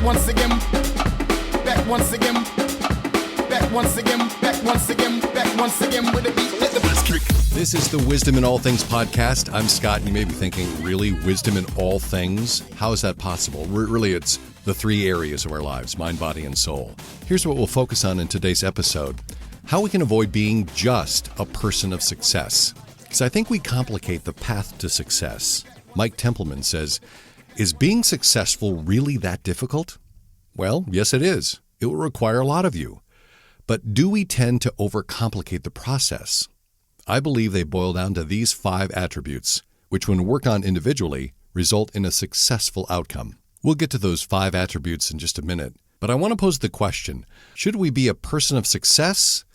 once again, back once again, back once again, back once again, back once again with a beat. Let the bass kick. This is the Wisdom in All Things podcast. I'm Scott, and you may be thinking, really, wisdom in all things? How is that possible? Really, it's the three areas of our lives, mind, body, and soul. Here's what we'll focus on in today's episode: how we can avoid being just a person of success. Because I think we complicate the path to success. Mike Templeman says, is being successful really that difficult? Well, yes, it is. It will require a lot of you. But do we tend to overcomplicate the process? I believe they boil down to these 5 attributes, which when worked on individually, result in a successful outcome. We'll get to those 5 attributes in just a minute, but I want to pose the question, should we be a person of success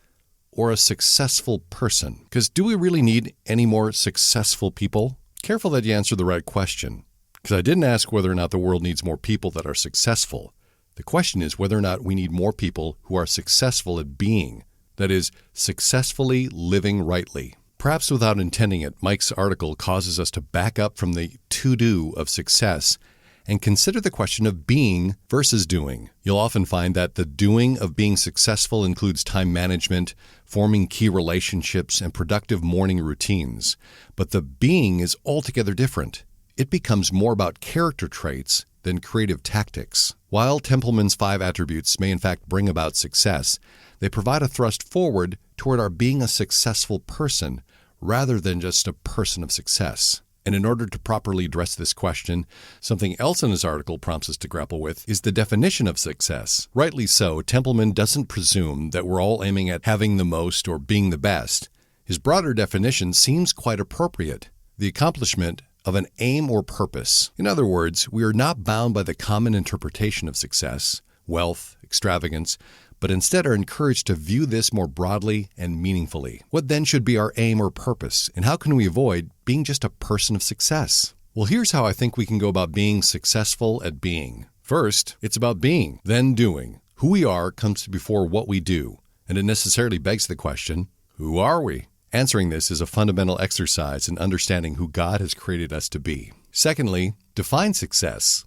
or a successful person? Because do we really need any more successful people? Careful that you answer the right question, because I didn't ask whether or not the world needs more people that are successful. The question is whether or not we need more people who are successful at being. That is, successfully living rightly. Perhaps without intending it, Mike's article causes us to back up from the to-do of success and consider the question of being versus doing. You'll often find that the doing of being successful includes time management, forming key relationships, and productive morning routines. But the being is altogether different. It becomes more about character traits than creative tactics. While Templeman's 5 attributes may in fact bring about success, they provide a thrust forward toward our being a successful person rather than just a person of success. And in order to properly address this question, something else in his article prompts us to grapple with is the definition of success. Rightly so, Templeman doesn't presume that we're all aiming at having the most or being the best. His broader definition seems quite appropriate: the accomplishment of an aim or purpose. In other words, we are not bound by the common interpretation of success, wealth, extravagance, but instead are encouraged to view this more broadly and meaningfully. What then should be our aim or purpose, and how can we avoid being just a person of success? Well, here's how I think we can go about being successful at being. First, it's about being, then doing. Who we are comes before what we do, and it necessarily begs the question, who are we? Answering this is a fundamental exercise in understanding who God has created us to be. Secondly, define success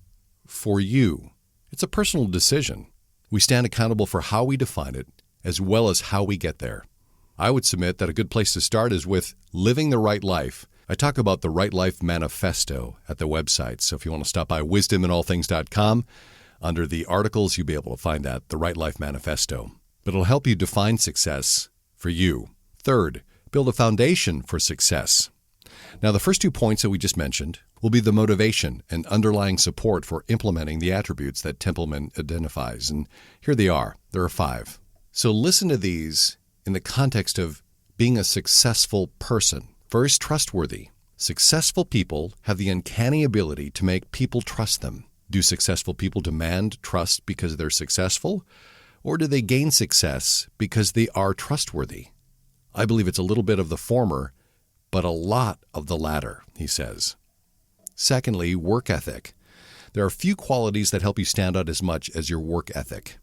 for you. It's a personal decision. We stand accountable for how we define it, as well as how we get there. I would submit that a good place to start is with living the right life. I talk about the Right Life Manifesto at the website, so if you want to stop by wisdominallthings.com, under the articles, you'll be able to find that, the Right Life Manifesto. But it'll help you define success for you. Third, build a foundation for success. Now, the first 2 points that we just mentioned will be the motivation and underlying support for implementing the attributes that Templeman identifies. And here they are. There are 5. So listen to these in the context of being a successful person. First, trustworthy. Successful people have the uncanny ability to make people trust them. Do successful people demand trust because they're successful? Or do they gain success because they are trustworthy? I believe it's a little bit of the former, but a lot of the latter, he says. Secondly, work ethic. There are few qualities that help you stand out as much as your work ethic.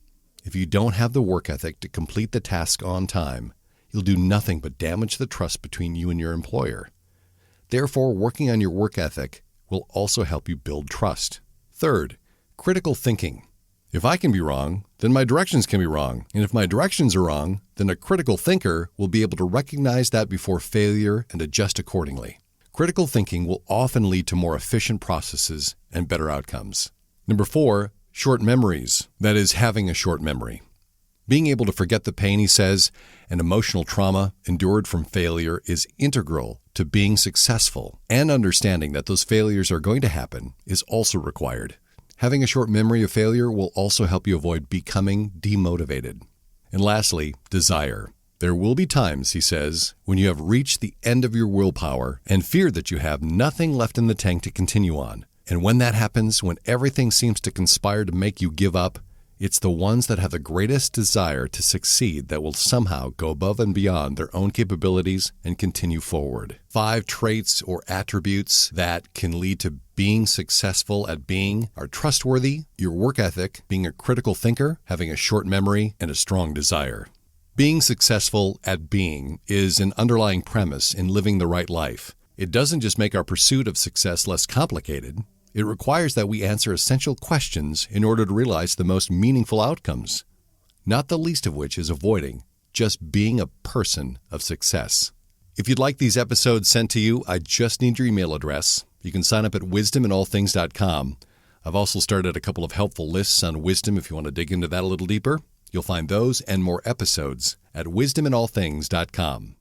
If you don't have the work ethic to complete the task on time, you'll do nothing but damage the trust between you and your employer. Therefore, working on your work ethic will also help you build trust. Third, critical thinking. If I can be wrong, then my directions can be wrong. And if my directions are wrong, then a critical thinker will be able to recognize that before failure and adjust accordingly. Critical thinking will often lead to more efficient processes and better outcomes. Number 4, short memories. That is, having a short memory. Being able to forget the pain, he says, and emotional trauma endured from failure is integral to being successful. And understanding that those failures are going to happen is also required. Having a short memory of failure will also help you avoid becoming demotivated. And lastly, desire. There will be times, he says, when you have reached the end of your willpower and fear that you have nothing left in the tank to continue on. And when that happens, when everything seems to conspire to make you give up, it's the ones that have the greatest desire to succeed that will somehow go above and beyond their own capabilities and continue forward. 5 traits or attributes that can lead to being successful at being are trustworthy, your work ethic, being a critical thinker, having a short memory, and a strong desire. Being successful at being is an underlying premise in living the right life. It doesn't just make our pursuit of success less complicated, It requires that we answer essential questions in order to realize the most meaningful outcomes, not the least of which is avoiding just being a person of success. If you'd like these episodes sent to you, I just need your email address. You can sign up at wisdominallthings.com. I've also started a couple of helpful lists on wisdom if you want to dig into that a little deeper. You'll find those and more episodes at wisdominallthings.com.